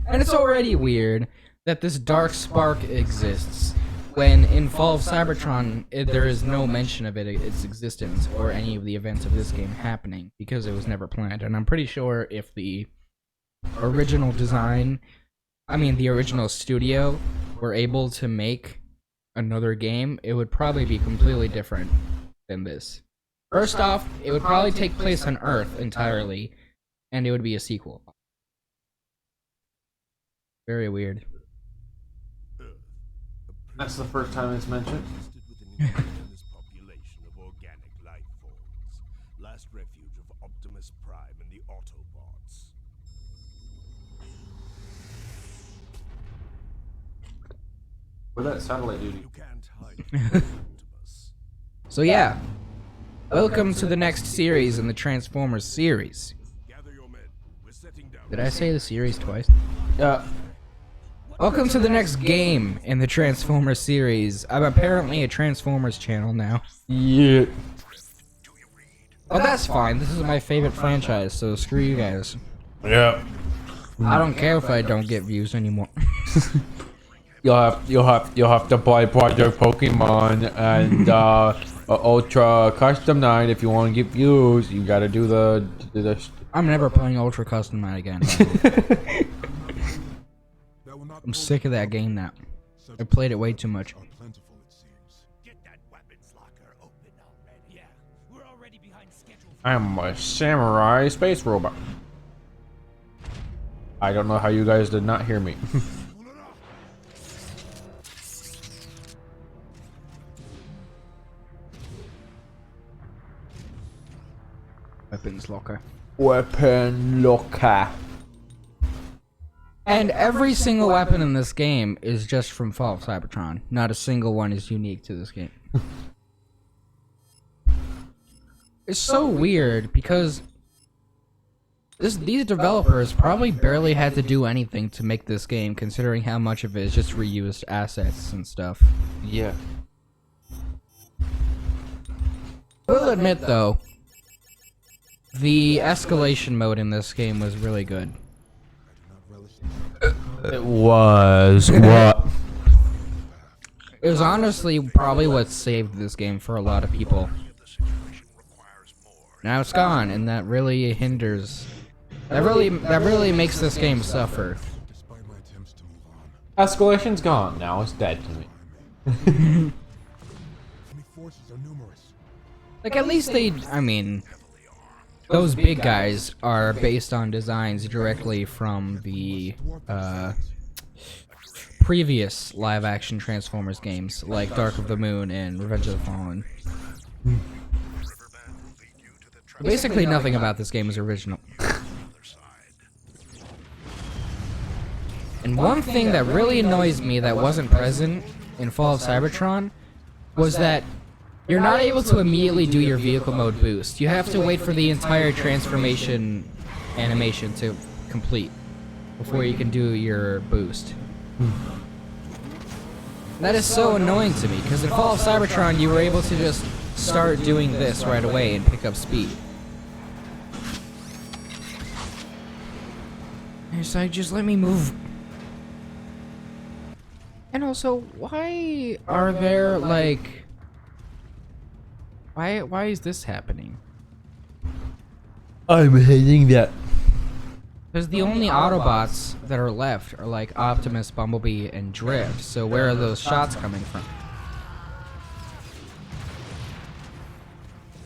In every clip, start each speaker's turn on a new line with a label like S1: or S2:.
S1: And it's already weird that this dark spark exists when in Fall of Cybertron there is no mention of its existence or any of the events of this game happening because it was never planned. And I'm pretty sure if the original design, the original studio were able to make another game, it would probably be completely different than this. First off, it would probably take place on Earth entirely, and it would be a sequel. Very weird.
S2: That's the first time it's mentioned.
S3: population of organic life forms. Last refuge of Optimus Prime and the Autobots.
S2: Where'd that satellite duty?
S3: You can't hide from Optimus.
S1: So yeah, welcome to the next series in the Transformers series.
S3: Gather your men. We're setting down.
S1: Did I say the series twice?
S2: Yeah.
S1: Welcome to the next game in the Transformers series. I'm apparently a Transformers channel now.
S2: Yeah.
S1: Oh, that's fine. This is my favorite franchise, so screw you guys.
S2: Yeah.
S1: I don't care if I don't get views anymore.
S2: You'll have to buy Project Pokemon and Ultra Custom Night if you want to get views. You gotta do the
S1: I'm never playing Ultra Custom Night again. I'm sick of that game now. I played it way too much.
S3: Get that weapons locker open already. Yeah, we're already behind schedule.
S2: I'm a samurai space robot. I don't know how you guys did not hear me.
S1: Weapons locker.
S2: Weapon locker.
S1: And every single weapon in this game is just from Fall of Cybertron. Not a single one is unique to this game. It's so weird because these developers probably barely had to do anything to make this game, considering how much of it is just reused assets and stuff.
S2: Yeah.
S1: We'll admit though, the escalation mode in this game was really good.
S2: It was what?
S1: It was honestly probably what saved this game for a lot of people. Now it's gone, and that really hinders. That really makes this game suffer.
S2: Escalation's gone. Now it's dead to me.
S1: Like at least those big guys are based on designs directly from the previous live-action Transformers games, like Dark of the Moon and Revenge of the Fallen. Basically, nothing about this game is original. And one thing that really annoys me that wasn't present in Fall of Cybertron was that you're not able to immediately do your vehicle mode boost. You have to wait for the entire transformation animation to complete before you can do your boost. That is so annoying to me, because in Fall of Cybertron you were able to just start doing this right away and pick up speed. It's like, just let me move. And also, why are there, like... Why is this happening?
S2: I'm hating that.
S1: Because the only Autobots that are left are like Optimus, Bumblebee, and Drift. So where are those shots coming from?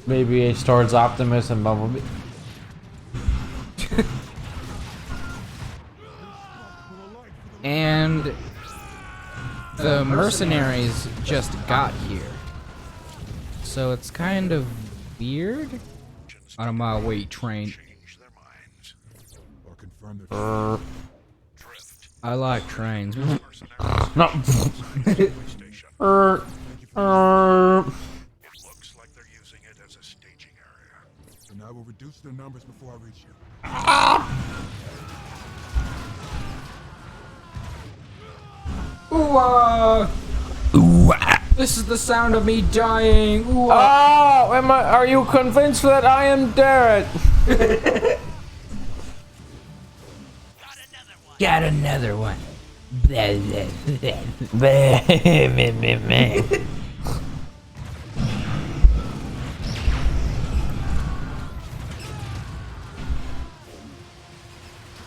S2: Maybe it's towards Optimus and Bumblebee.
S1: And the mercenaries just got here. So it's kind of weird. On a mile way train. I like trains.
S2: No.
S3: It looks like they're using it as a staging area.
S4: So now we'll reduce their numbers before I reach you.
S1: This is the sound of me dying.
S2: Oh, are you convinced that I am dead?
S3: Got another one.
S1: Got another one.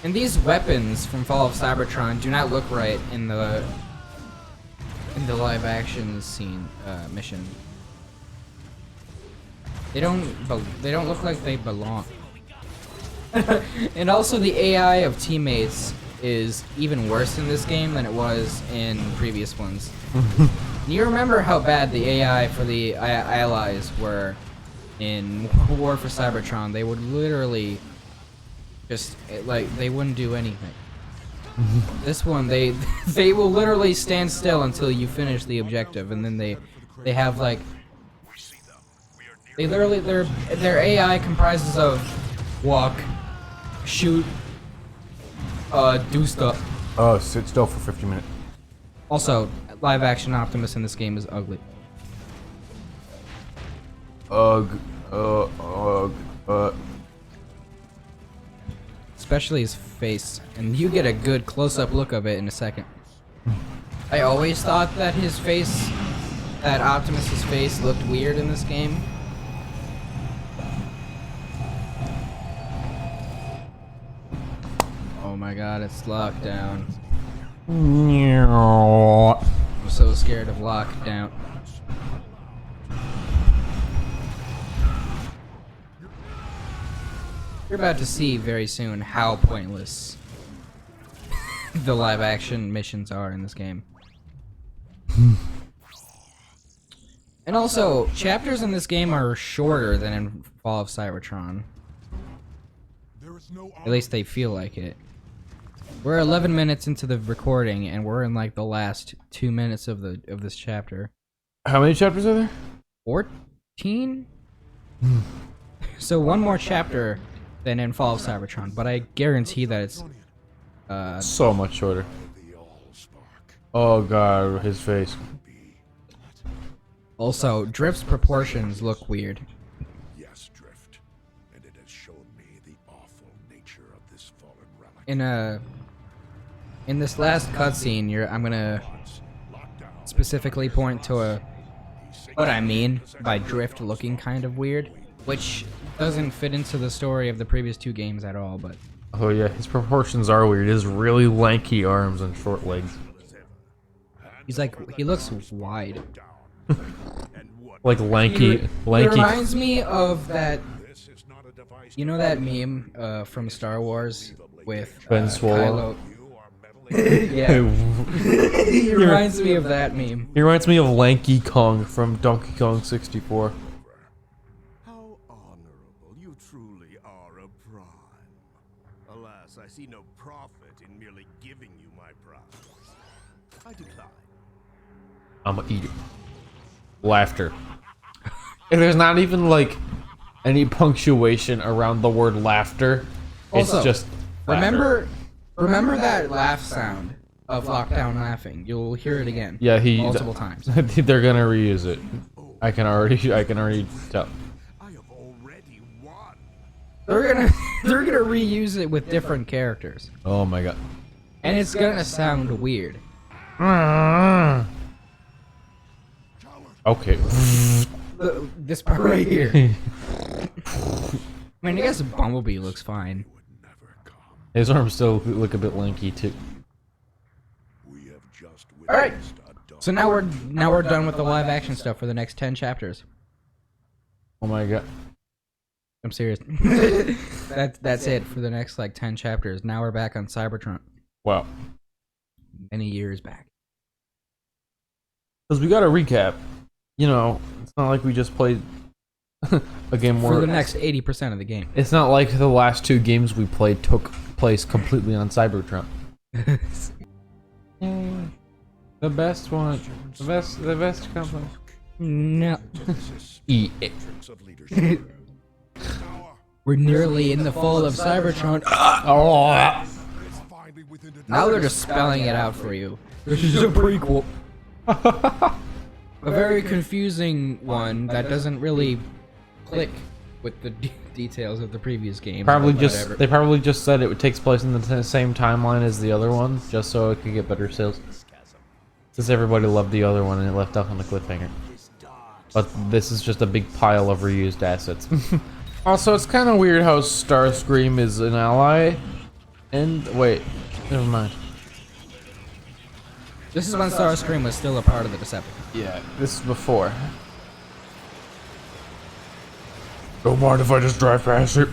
S1: And these weapons from Fall of Cybertron do not look right in the live action scene mission. They don't look like they belong. And also the AI of teammates is even worse in this game than it was in previous ones. You remember how bad the AI for the allies were in War for Cybertron? They would literally just like they wouldn't do anything. This one they will literally stand still until you finish the objective, and then they have like they literally their AI comprises of walk, shoot, do stuff.
S2: Oh, sit still for 50 minutes.
S1: Also, live action Optimus in this game is ugly. Especially his face, and you get a good close-up look of it in a second. I always thought that his face, that Optimus's face, looked weird in this game. Oh my god, it's lockdown. I'm so scared of lockdown. You're about to see very soon how pointless the live action missions are in this game. And also, chapters in this game are shorter than in Fall of Cybertron. At least they feel like it. We're 11 minutes into the recording, and we're in like the last 2 minutes of this chapter.
S2: How many chapters are there?
S1: 14? So one more chapter than in Fall of Cybertron, but I guarantee that it's
S2: So much shorter. Oh god, his face.
S1: Also, Drift's proportions look weird.
S3: Yes, Drift, and it has shown me the awful nature of this fallen relic.
S1: In this last cutscene, I'm gonna specifically point to what I mean by Drift looking kind of weird, which doesn't fit into the story of the previous two games at all, but...
S2: Oh yeah, his proportions are weird. He has really lanky arms and short legs.
S1: He looks wide.
S2: Like lanky.
S1: It reminds me of that, you know that meme from Star Wars with
S2: Ben Swallow?
S1: Kylo? Yeah. He reminds me of that meme.
S2: He reminds me of Lanky Kong from Donkey Kong 64.
S3: How honorable you truly are a prime. Alas, I see no profit in merely giving you my prize. I decline.
S2: I'm a eater. Laughter. And there's not even like any punctuation around the word laughter. It's
S1: Also,
S2: just laughter.
S1: Remember that laugh sound of Lockdown laughing. You'll hear it again.
S2: Yeah,
S1: multiple times.
S2: They're gonna reuse it. I can already tell.
S3: I have already won.
S1: They're gonna reuse it with different characters,
S2: Oh my god.
S1: and it's gonna sound weird.
S2: Okay.
S1: This part right here. I mean, I guess Bumblebee looks fine.
S2: His arms still look a bit lanky too.
S3: We have just
S1: All right.
S3: witnessed a dark
S1: So now we're done with the live action stuff for the next 10 chapters.
S2: Oh my god.
S1: I'm serious. That's it for the next like 10 chapters. Now we're back on Cybertron.
S2: Wow.
S1: Many years back.
S2: Because we got to recap. You know, it's not like we just played a game
S1: For
S2: where
S1: the next 80% of the game.
S2: it's not like the last two games we played took place completely on Cybertron. The best one. The best company.
S1: No.
S2: EA.
S3: of leadership.
S1: We're nearly in the fall of Cybertron.
S3: Finally within the
S1: Now they're just spelling it out for you. This is a prequel. A very confusing one that doesn't really click with the details of the previous game.
S2: Probably
S1: but
S2: just
S1: whatever.
S2: they probably just said it takes place in the same timeline as the other one, just so it could get better sales. Since everybody loved the other one and it left off on the cliffhanger. But this is just a big pile of reused assets. Also, it's kind of weird how Starscream is an ally. And wait, never mind.
S1: This is when Starscream was still a part of the Decepticons.
S2: Yeah, this is before. Don't mind if I just drive past it.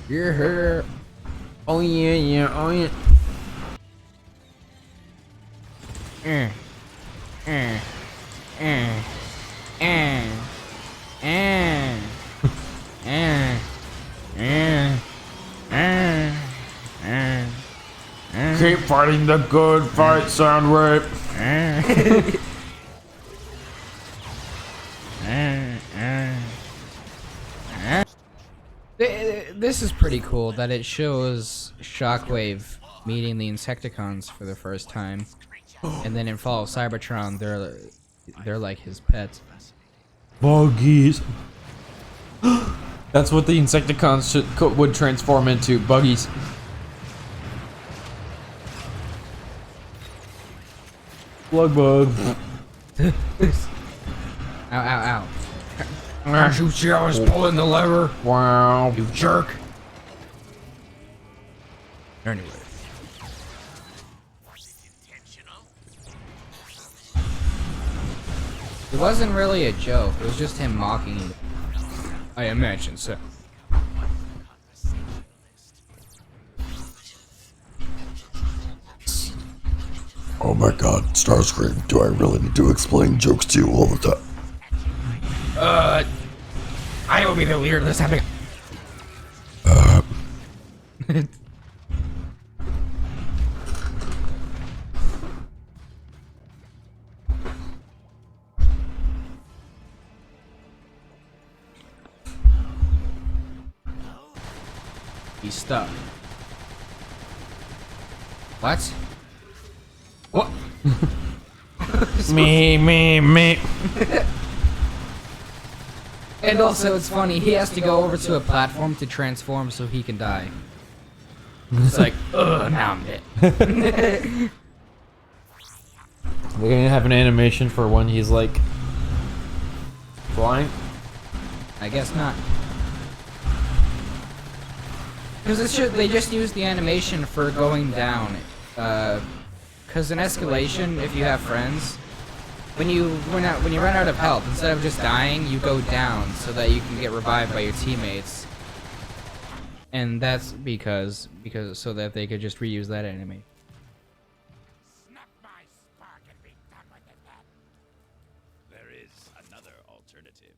S1: You're here.
S2: Oh yeah, yeah, oh yeah. Keep fighting the good fight, Soundwave.
S1: This is pretty cool that it shows Shockwave meeting the Insecticons for the first time, and then in Fall of Cybertron, they're like his pets.
S2: Buggies. That's what the Insecticons would transform into, buggies. Slug bug.
S1: Ow, ow, ow. Can't you see I was pulling the lever?
S2: Wow.
S1: You jerk. Anyway. It wasn't really a joke, it was just him mocking you. I imagine so.
S3: Oh my god, Starscream, do I really need to explain jokes to you all the time?
S1: I will be the leader of this happening. He's stuck. What? What?
S2: Me.
S1: And also, it's funny, he has to go over to a platform to transform so he can die. It's like, ugh, now I'm dead.
S2: We're gonna have an animation for when he's like flying.
S1: I guess not. Because they just use the animation for going down. Because in escalation, if you have friends, when you run out of health, instead of just dying, you go down so that you can get revived by your teammates. And that's because so that they could just reuse that animation.
S5: There is another alternative.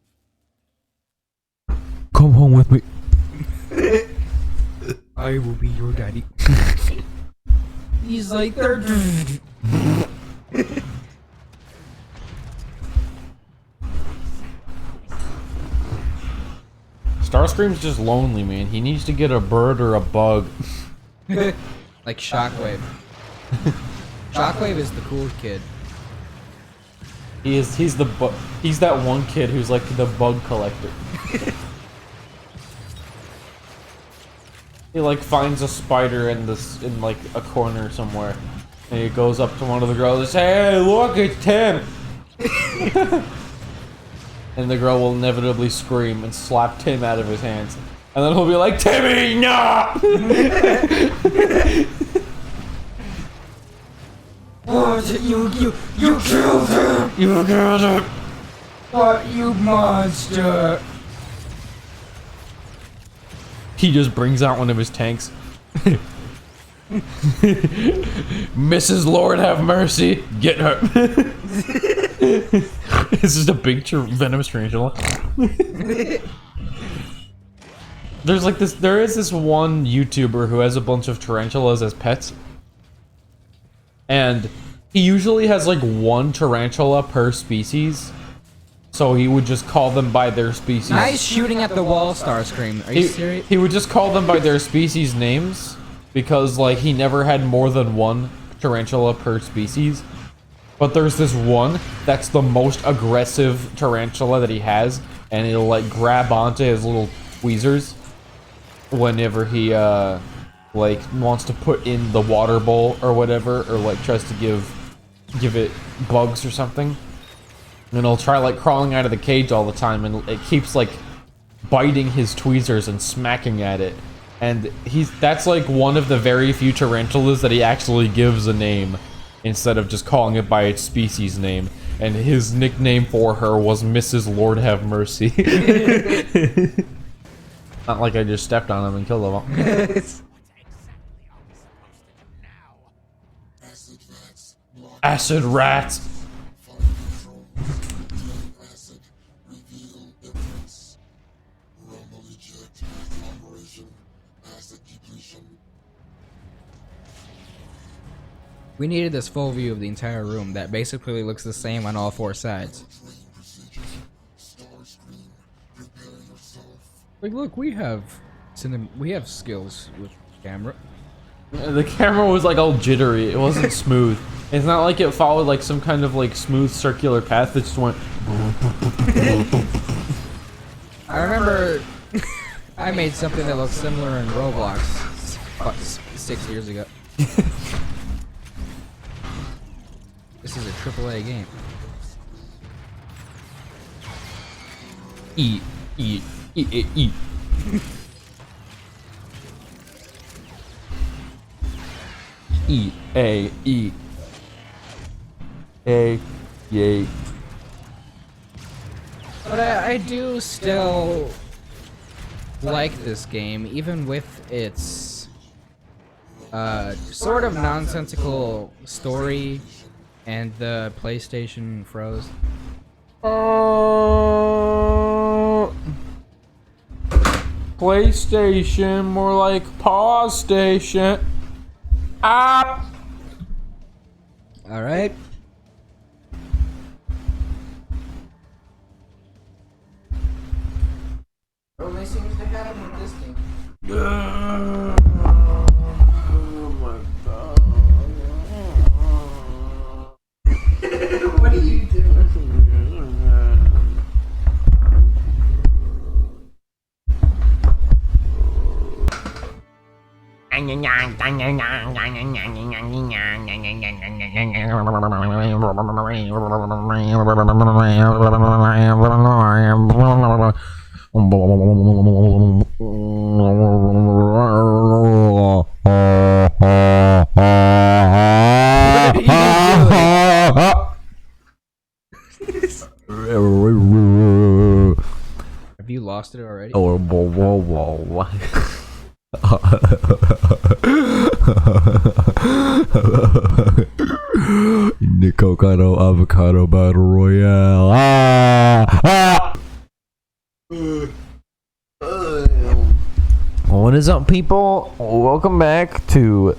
S2: Come home with me.
S1: I will be your daddy. He's like, they're...
S2: Starscream's just lonely, man. He needs to get a bird or a bug.
S1: like Shockwave. Shockwave is the cool kid.
S2: He's that one kid who's like the bug collector. He like finds a spider in like a corner somewhere, and he goes up to one of the girls and says, "Hey, look, it's Tim!" And the girl will inevitably scream and slap Tim out of his hands, and then he'll be like, "Timmy, no!"
S1: What? You killed him!
S2: You killed him.
S1: What, you monster!
S2: He just brings out one of his tanks. Mrs. Lord have mercy. Get her. This is a big venomous tarantula. There is this one YouTuber who has a bunch of tarantulas as pets. And he usually has like one tarantula per species. So he would just call them by their species.
S1: Nice shooting at the wall, Starscream. Are you serious?
S2: He would just call them by their species names. because like he never had more than one tarantula per species. But there's this one that's the most aggressive tarantula that he has, and it'll like grab onto his little tweezers whenever he like wants to put in the water bowl or whatever, or like tries to give it bugs or something. And it'll try like crawling out of the cage all the time, and it keeps like biting his tweezers and smacking at it. And that's like one of the very few tarantulas that he actually gives a name instead of just calling it by its species name. And his nickname for her was Mrs. Lord Have Mercy. Not like I just stepped on him and killed him all. Acid rats.
S1: We needed this full view of the entire room that basically looks the same on all four sides. Like, look, we have skills with camera.
S2: The camera was like all jittery. It wasn't smooth. It's not like it followed like some kind of like smooth circular path. It just went.
S1: I remember I made something that looked similar in Roblox 6 years ago. This is a AAA game.
S2: Eat. Eat, eat. Eat, eat. Yay.
S1: But I do still like this game, even with its sort of nonsensical story and the PlayStation froze.
S2: PlayStation, more like pause station. Ah.
S1: All right. Only seems to happen with this game.
S2: Oh my god.
S1: What are you doing? Have you lost it already?
S2: Oh, whoa. Nicocado avocado battle royale. What is up, people? Welcome back to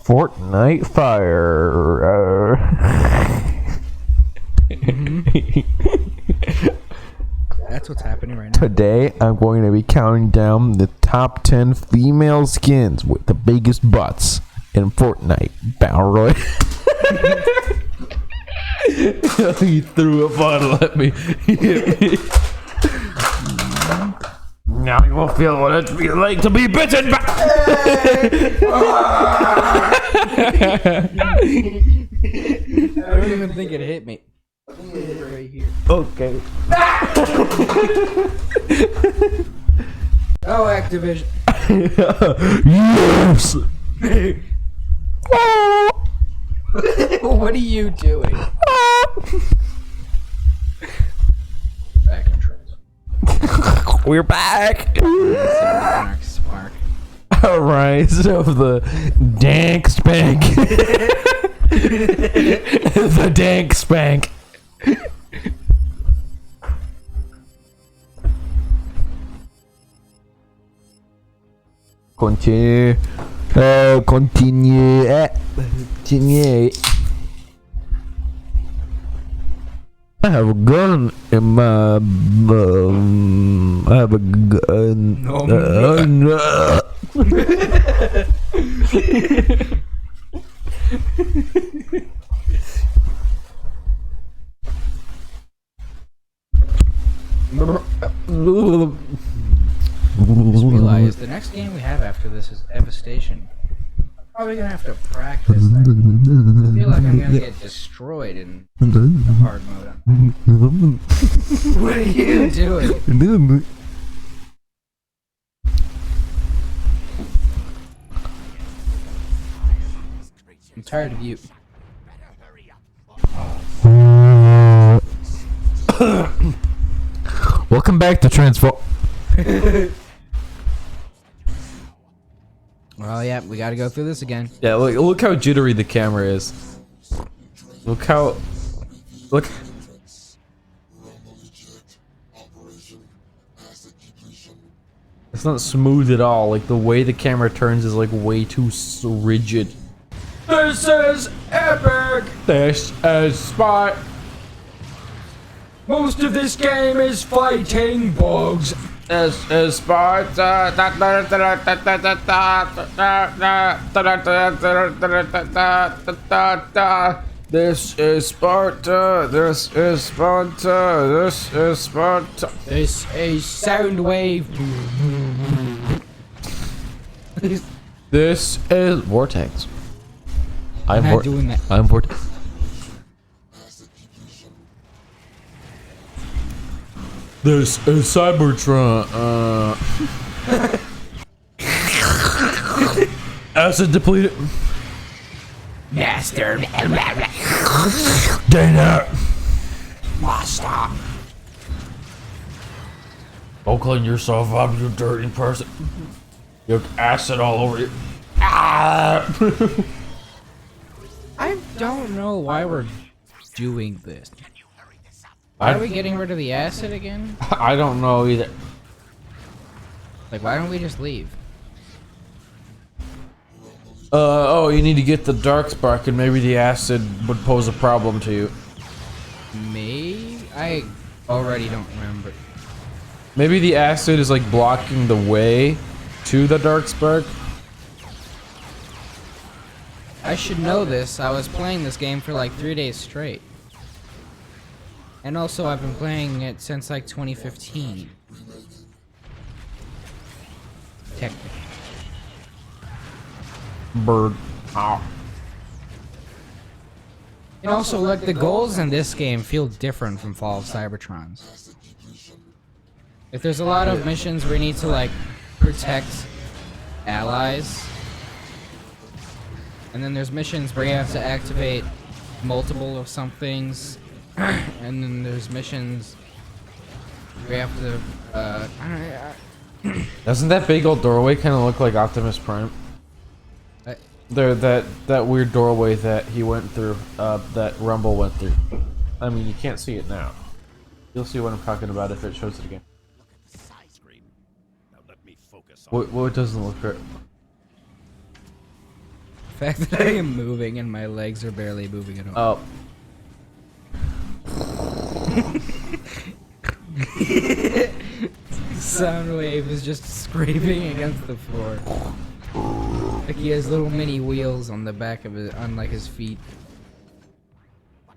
S2: Fortnite Fire.
S1: That's what's happening right now.
S2: Today, I'm going to be counting down the top 10 female skins with the biggest butts in Fortnite Battle Royale. He threw a bottle at me. Now you will feel what it feels like to be bitten by.
S1: I don't even think it hit me. I think it hit right here.
S2: Okay.
S1: Oh, Activision.
S2: Yes.
S1: What are you doing? Back in track.
S2: We're back.
S1: Spark.
S2: A rise of the dank spank. The dank spank. Continue. Continue. I have a gun in my. I have a gun.
S1: Just realized the next game we have after this is ๊ᵉ. Probably gonna have to practice that. I feel like I'm gonna get destroyed in the hard mode. What are you doing? I'm tired of you.
S2: Welcome back to Transform.
S1: Well, yeah, we gotta go through this again.
S2: Yeah, look how jittery the camera is. Look how... Look... It's not smooth at all. Like, the way the camera turns is, like, way too rigid. This is epic! This is Spot. Most of this game is fighting bugs. This is Sparta. This is Sparta. This is Sparta. This is Sparta.
S1: This is Soundwave.
S2: This is Vortex.
S1: I'm not doing that.
S2: I'm Vortex. This is ๊ᵝᴇ괱ᴛ. Acid depleted.
S1: Master.
S2: Dana.
S1: Master.
S2: Go clean yourself up, you dirty person. You have acid all over you. Ah.
S1: I don't know why we're doing this. Why are we getting rid of the acid again?
S2: I don't know either.
S1: Like, why don't we just leave?
S2: Oh, you need to get the dark spark, and maybe the acid would pose a problem to you.
S1: Maybe? I already don't remember.
S2: Maybe the acid is like blocking the way to the dark spark.
S1: I should know this. I was playing this game for like 3 days straight. And also, I've been playing it since like 2015. Technically.
S2: Bird. Ow.
S1: And also, like, the goals in this game feel different from Fall of Cybertron's. If there's a lot of missions where you need to, like, protect allies. And then there's missions where you have to activate multiple of some things. And then there's missions where you have to, I don't know,
S2: Doesn't that big old doorway kind of look like Optimus Prime? There, that weird doorway that he went through, that Rumble went through. I mean, you can't see it now. You'll see what I'm talking about if it shows it again.
S5: Scream. Now let me focus on
S2: What doesn't look right?
S1: the fact that I am moving and my legs are barely moving at all.
S2: Oh.
S1: Soundwave is just scraping against the floor. Like he has little mini wheels on the back of it, on like his feet.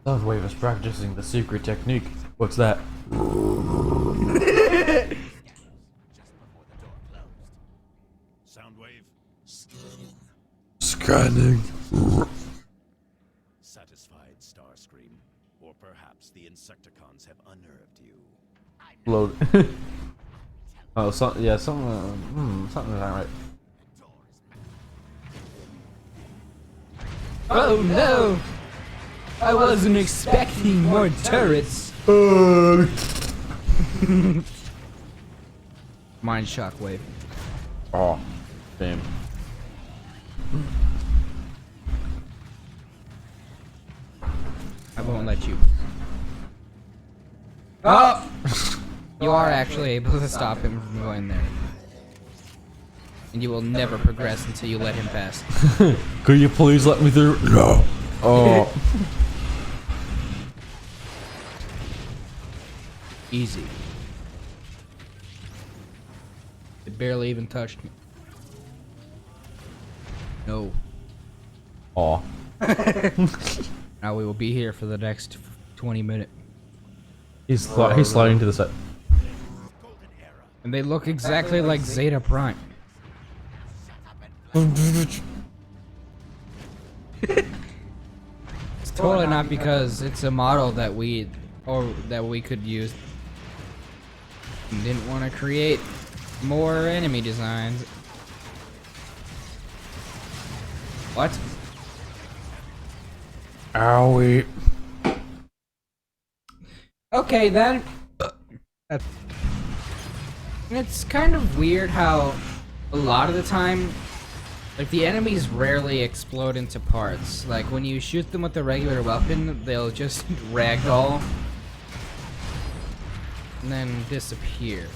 S2: Soundwave is practicing the secret technique. What's that?
S5: just before the door closed. Soundwave.
S2: Scanning.
S5: Satisfied, Starscream. Or perhaps the Insecticons have unnerved you.
S2: Load. Oh, something's not right.
S1: Oh no! I wasn't expecting more turrets. Mind shockwave.
S2: Oh, damn.
S1: I won't let you. Oh! You are actually able to stop him from going there. And you will never progress until you let him pass.
S2: Could you please let me through? No. Oh.
S1: Easy. It barely even touched me. No.
S2: Aw.
S1: Now we will be here for the next 20 minutes.
S2: He's sliding to the side.
S1: And they look exactly like Zeta Prime. It's totally not because it's a model that we could use. Didn't want to create more enemy designs. What?
S2: Owie.
S1: Okay, then. It's kind of weird how a lot of the time, like, the enemies rarely explode into parts. Like, when you shoot them with a regular weapon, they'll just ragdoll and then disappear.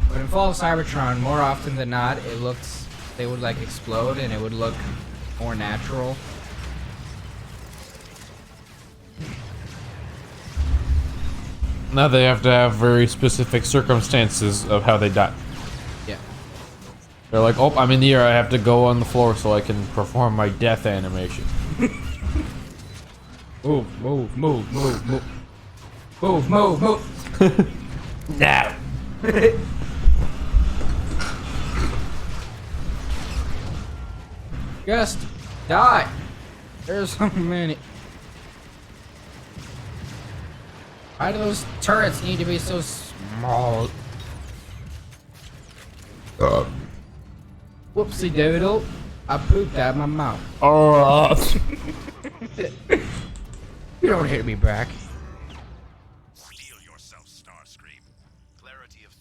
S1: But in Fall of Cybertron, more often than not, they would like explode and it would look more natural.
S2: Now they have to have very specific circumstances of how they die.
S1: Yeah.
S2: They're like, oh, I'm in the air, I have to go on the floor so I can perform my death animation.
S1: Move, move, move, move, move. Move, move, move.
S2: Now.
S1: Just die. There's so many. Why do those turrets need to be so small? Whoopsie doodle. I pooped out my mouth. You don't hit me back.
S5: Steel yourself, Starscream. Clarity of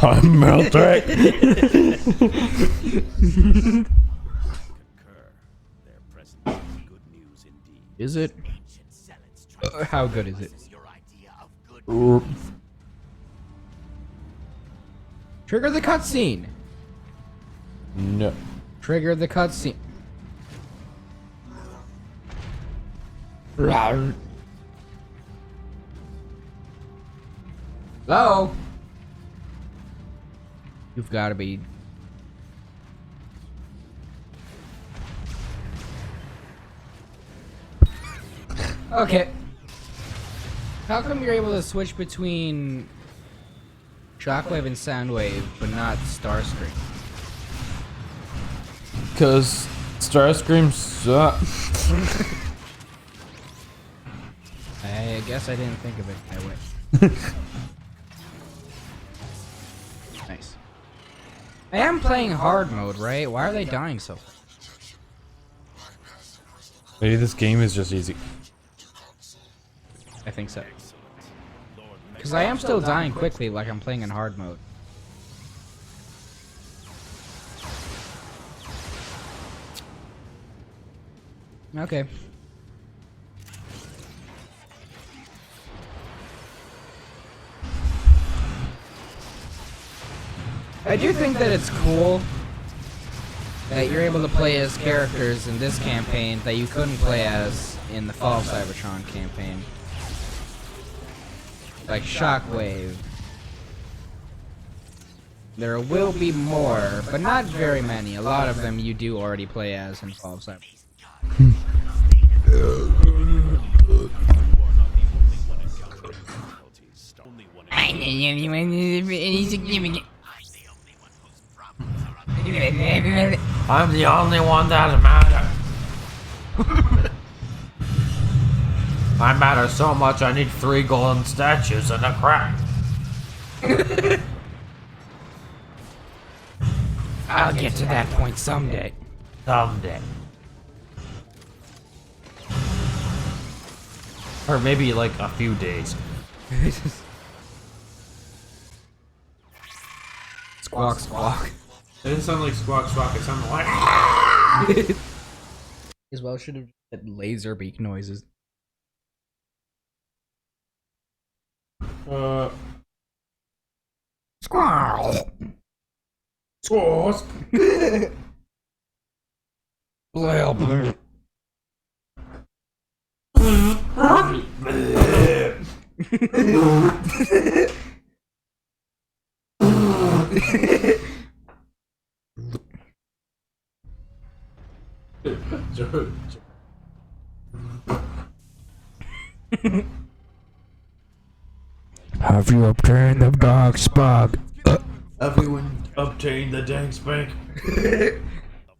S2: I'm melting.
S5: concur. Their presence is good news indeed.
S1: Is it? How good is it? Trigger the cutscene.
S2: No.
S1: Trigger the cutscene. Hello? You've got to be. Okay. How come you're able to switch between Shockwave and Soundwave, but not Starscream?
S2: Because Starscream sucks.
S1: I guess I didn't think of it that way. Nice. I am playing hard mode, right? Why are they dying so fast?
S2: Maybe this game is just easy.
S1: I think so. Because I am still dying quickly like I'm playing in hard mode. Okay. I do think that it's cool that you're able to play as characters in this campaign that you couldn't play as in the Fall of Cybertron campaign. Like Shockwave. There will be more, but not very many. A lot of them you do already play as in Fall of Cybertron.
S2: I'm the only one that matters. I matter so much I need 3 golden statues and a crown.
S1: I'll get to that point someday.
S2: Someday. Or maybe like a few days.
S1: Squawk, squawk.
S2: It didn't sound like squawk squawk, it sounded like
S1: As well should have had laser beak noises. Squawk.
S2: Sauce.
S1: Well, Have you obtained the dark spark?
S2: Everyone obtain the dang spank.
S5: The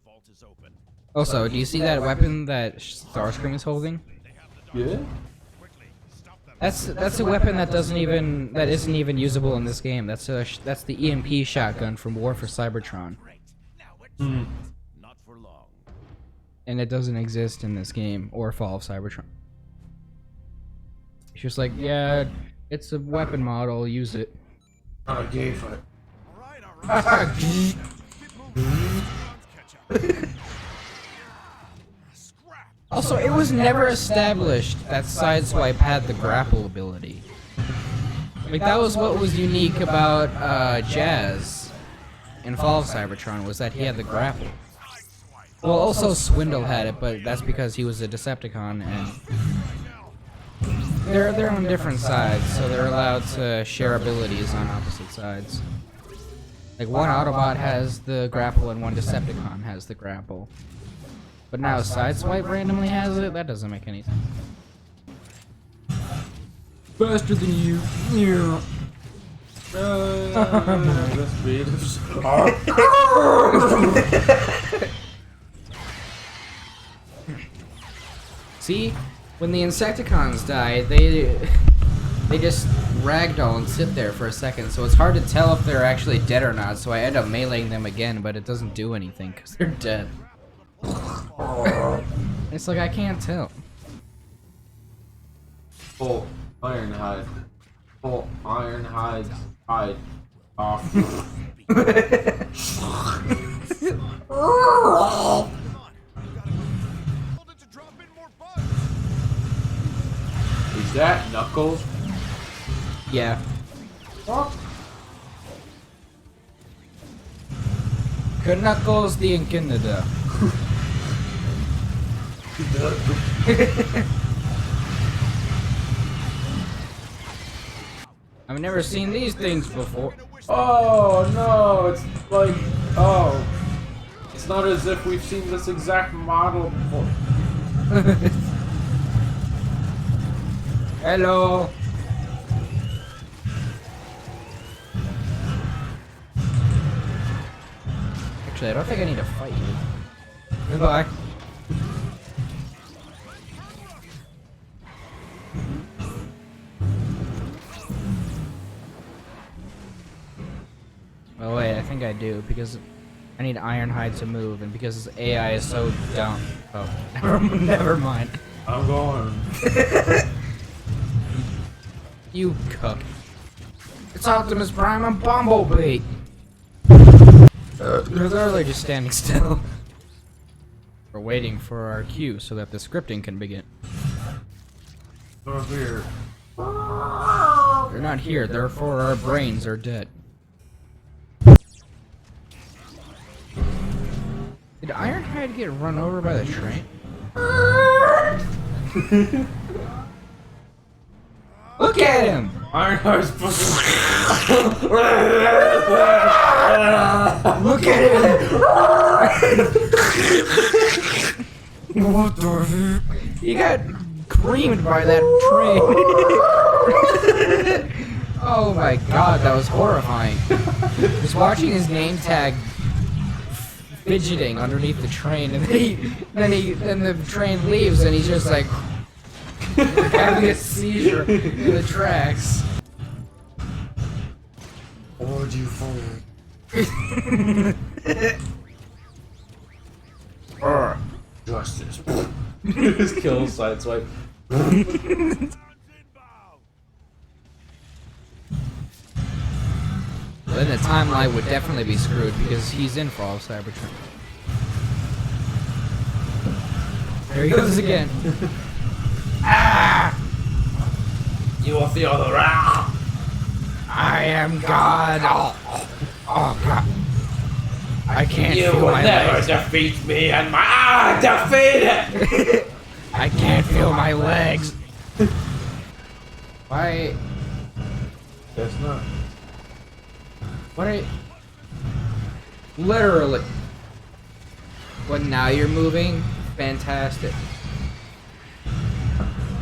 S5: vault is open.
S1: Also, do you see that weapon that Starscream is holding?
S2: Yeah?
S1: That's a weapon that isn't even usable in this game. That's the EMP shotgun from War for Cybertron,
S5: Not for long.
S1: and it doesn't exist in this game or Fall of Cybertron. It's just like, yeah, it's a weapon model. Use it.
S2: Not a gay fight.
S1: Also, it was never established that Sideswipe had the grapple ability. Like, that was what was unique about Jazz in Fall of Cybertron, was that he had the grapple. Well, also Swindle had it, but that's because he was a Decepticon, and they're on different sides, so they're allowed to share abilities on opposite sides. Like, one Autobot has the grapple and one Decepticon has the grapple. But now Sideswipe randomly has it? That doesn't make any sense. Faster than you. Yeah.
S2: The speed
S1: See? When the Insecticons die, they just ragdoll and sit there for a second, so it's hard to tell if they're actually dead or not, so I end up meleeing them again, but it doesn't do anything, because they're dead. It's like, I can't tell.
S2: Pull iron hide. Pull iron hide. Hide. Off. Is that Knuckles?
S1: Yeah. Knuckles the Incanida. I've never seen these things before.
S2: Oh no, it's like, oh. It's not as if we've seen this exact model before.
S1: Hello. Actually, I don't think I need to fight you. Goodbye. Oh wait, I think I do, because I need Ironhide to move, and because his AI is so dumb. Oh, never mind.
S2: I'm going.
S1: You cuck. It's Optimus Prime, I'm Bumblebee! They're literally just standing still. We're waiting for our cue so that the scripting can begin.
S2: They're here.
S1: They're not here, therefore our brains are dead. Did Ironhide get run over by the train? Look at him!
S2: Ironhide's
S1: Look at him! What the f- He got creamed by that train. Oh my god, that was horrifying. Just watching his name tag fidgeting underneath the train, and then the train leaves, and he's just like having a seizure in the tracks.
S2: What'd you find? Justice. Just kill Sideswipe.
S1: Then the timeline would definitely be screwed because he's in Fall of Cybertron. There he goes again. Ah!
S2: You will feel the wrath.
S1: I am God. Oh God. I can't
S2: You
S1: feel
S2: will
S1: my
S2: never
S1: legs.
S2: defeat me and my defeated.
S1: I can't feel my legs. Why?
S2: That's not.
S1: What? Literally. What? Now you're moving? Fantastic.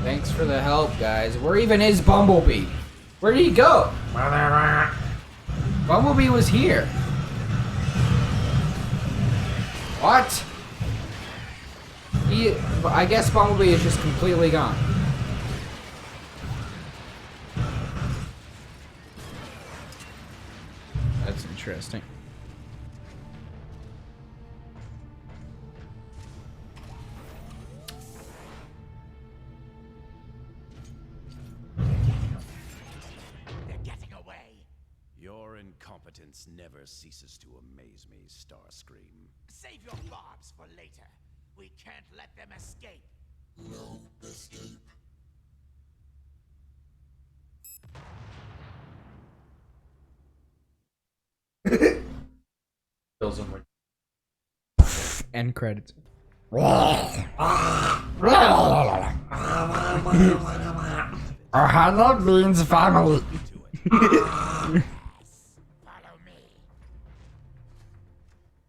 S1: Thanks for the help, guys. Where even is Bumblebee? Where did he go? Bumblebee was here. What? I guess Bumblebee is just completely gone. That's interesting.
S5: They're getting away. Your incompetence never ceases to amaze me, Starscream.
S6: Save your barbs for later. We can't let them escape.
S4: No escape.
S2: Kills him.
S1: End credits. Hello, Beans family.
S6: Follow me.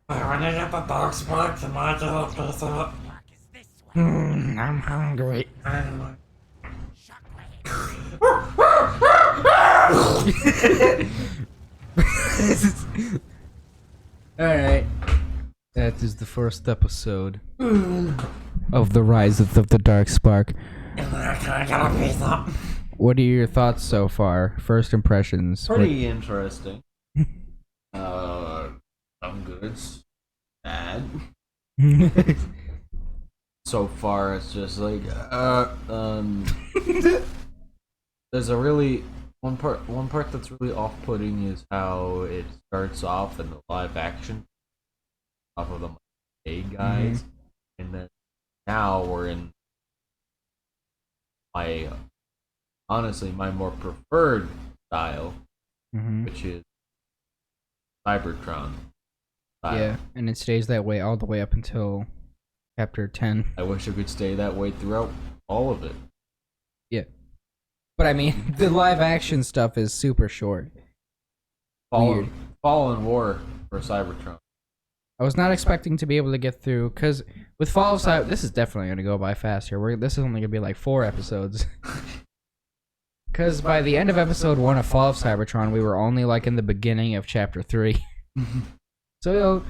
S4: When I get the dark spark, the magic will piece up.
S6: Mark is this way.
S1: I'm hungry. Alright. That is the first episode of The Rise of the Dark Spark.
S4: Can I get a piece up?
S1: What are your thoughts so far? First impressions?
S2: Pretty interesting. Some goods, bad. So far, it's just like there's a really one part that's really off-putting is how it starts off in the live action off of the A guys, and then now we're in my my more preferred style, which is ța.
S1: Yeah, and it stays that way all the way up until chapter 10.
S2: I wish it could stay that way throughout all of it.
S1: Yeah. But I mean, the live action stuff is super short. Weird.
S2: Fallen War for Cybertron.
S1: I was not expecting to be able to get through, because with Fall of Cybertron, this is definitely going to go by faster. This is only going to be like 4 episodes. Because by the end of episode 1 of Fall of Cybertron, we were only like in the beginning of chapter 3. So,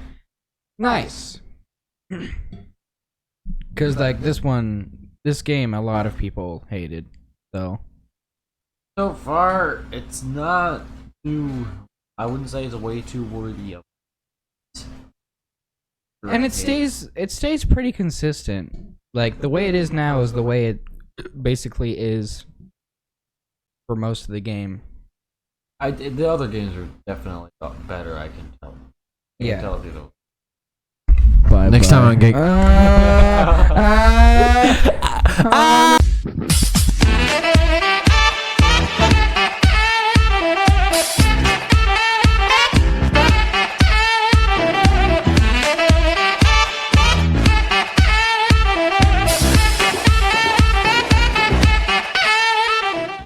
S1: nice. Because like this game, a lot of people hated, so.
S2: So far, it's not too. I wouldn't say it's way too worthy of.
S1: And it stays pretty consistent. Like the way it is now is the way it basically is for most of the game.
S2: The other games are definitely better. I can tell. I can tell you though.
S1: Bye,
S2: Next time on Geek.